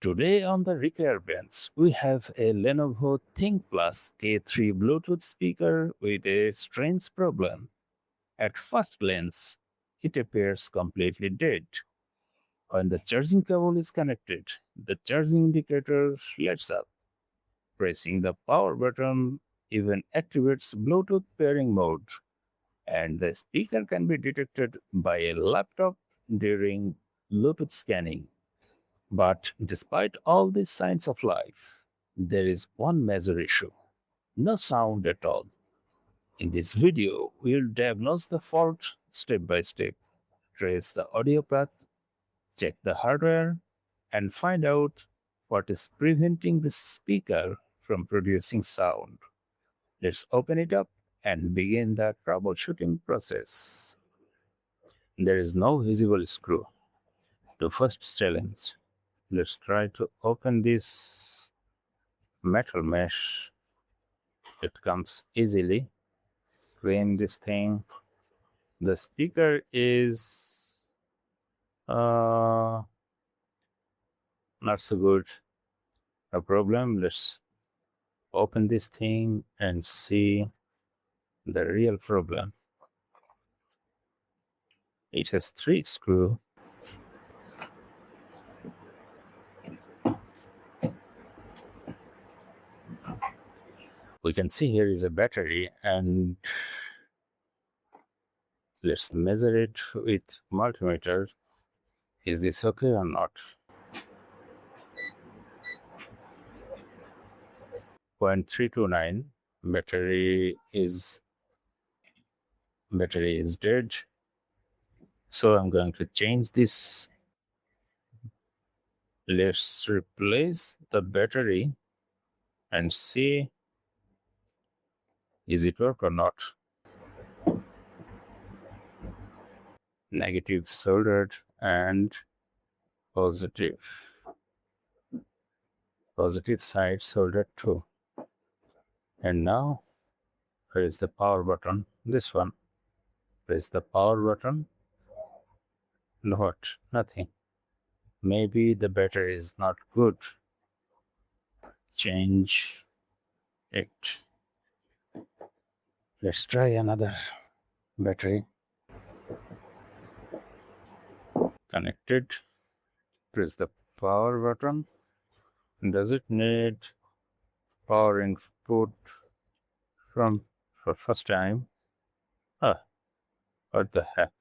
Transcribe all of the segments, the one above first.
Today on the repair bench, we have a Lenovo ThinkPlus K3 Bluetooth speaker with a strange problem. At first glance, it appears completely dead. When the charging cable is connected, the charging indicator lights up. Pressing the power button even activates Bluetooth pairing mode, and the speaker can be detected by a laptop during Bluetooth scanning. But despite all these signs of life, there is one major issue: no sound at all. In this video, we'll diagnose the fault step by step, trace the audio path, check the hardware, and find out what is preventing this speaker from producing sound. Let's open it up and begin the troubleshooting process. There is no visible screw. The first challenge. Let's try to open this metal mesh. It comes easily. Clean this thing. The speaker is not so good. No problem. Let's open this thing and see the real problem. It has 3 screws. We can see here is a battery, and let's measure it with multimeter. Is this okay or not? 0.329. Battery is dead. So I'm going to change this. Let's replace the battery and see is it work or not. Negative soldered and positive side soldered too. And now where is the power button? This one. Press the power button. What? Nothing. Maybe the battery is not good. Change it. Let's try another battery. Connected. Press the power button. Does it need power input for first time? What the heck?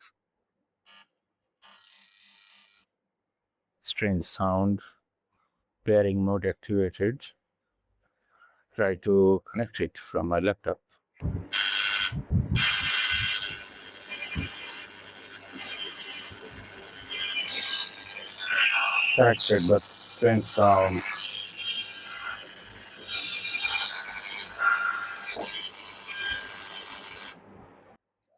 Strange sound. Pairing mode activated. Try to connect it from my laptop. Connected, but strange sound.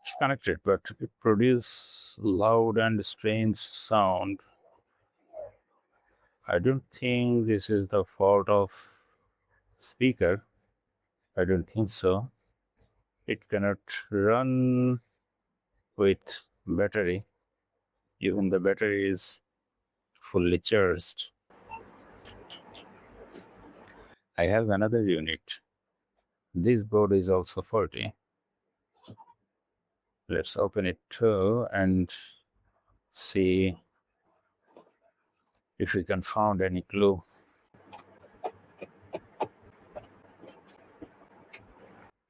It's connected, but it produces loud and strange sound. I don't think this is the fault of speaker. I don't think so. It cannot run with battery. Even the battery is fully charged. I have another unit. This board is also faulty. Let's open it too and see if we can find any clue.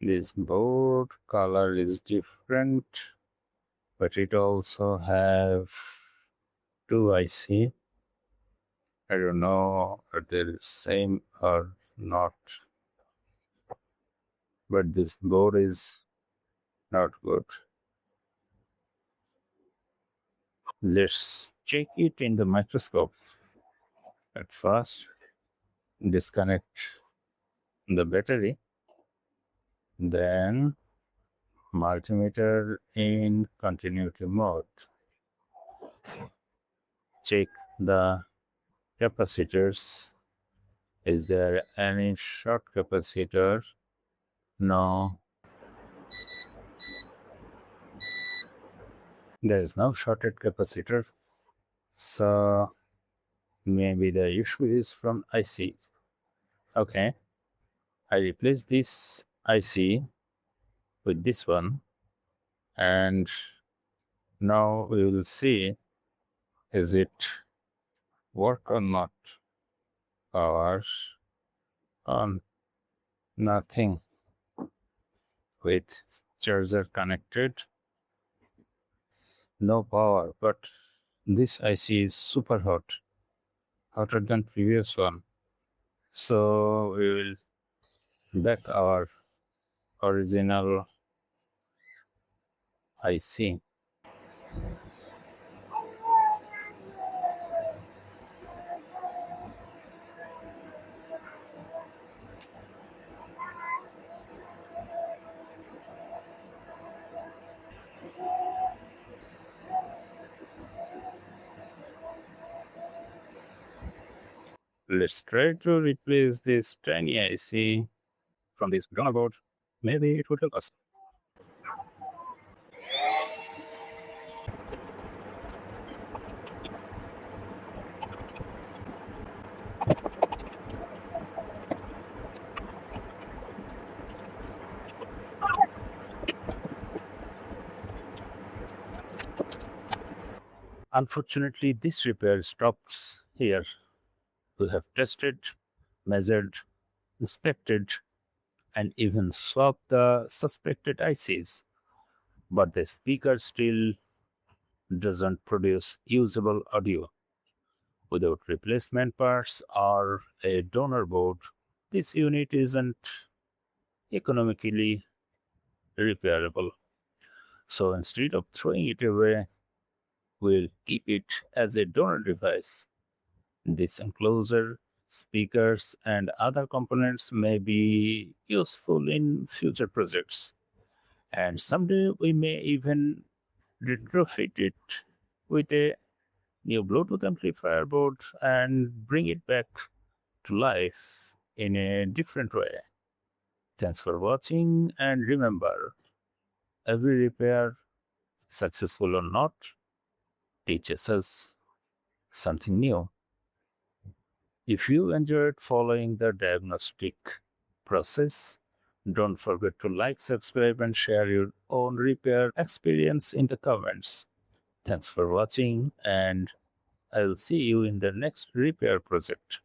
This board color is different, but it also have 2 IC. I don't know if they're same or not, but this board is not good. Let's check it in the microscope. At first, disconnect the battery, then multimeter in continuity mode. Check the capacitors. Is there any short capacitor? No. There is no shorted capacitor. So Maybe the issue is from IC. Okay, I replace this IC with this one, and now we will see is it work or not. Power on, nothing. With charger connected, no power, but this IC is super hot, hotter than previous one. So we will back our original IC. Let's try to replace this tiny IC from this ground board. Maybe it would help us. Unfortunately, this repair stops here. We have tested, measured, inspected, and even swapped the suspected ICs, but the speaker still doesn't produce usable audio. Without replacement parts or a donor board, this unit isn't economically repairable. So instead of throwing it away, we'll keep it as a donor device. This enclosure, speakers, and other components may be useful in future projects. And someday we may even retrofit it with a new Bluetooth amplifier board and bring it back to life in a different way. Thanks for watching, and remember, every repair, successful or not, teaches us something new. If you enjoyed following the diagnostic process, don't forget to like, subscribe, and share your own repair experience in the comments. Thanks for watching, and I'll see you in the next repair project.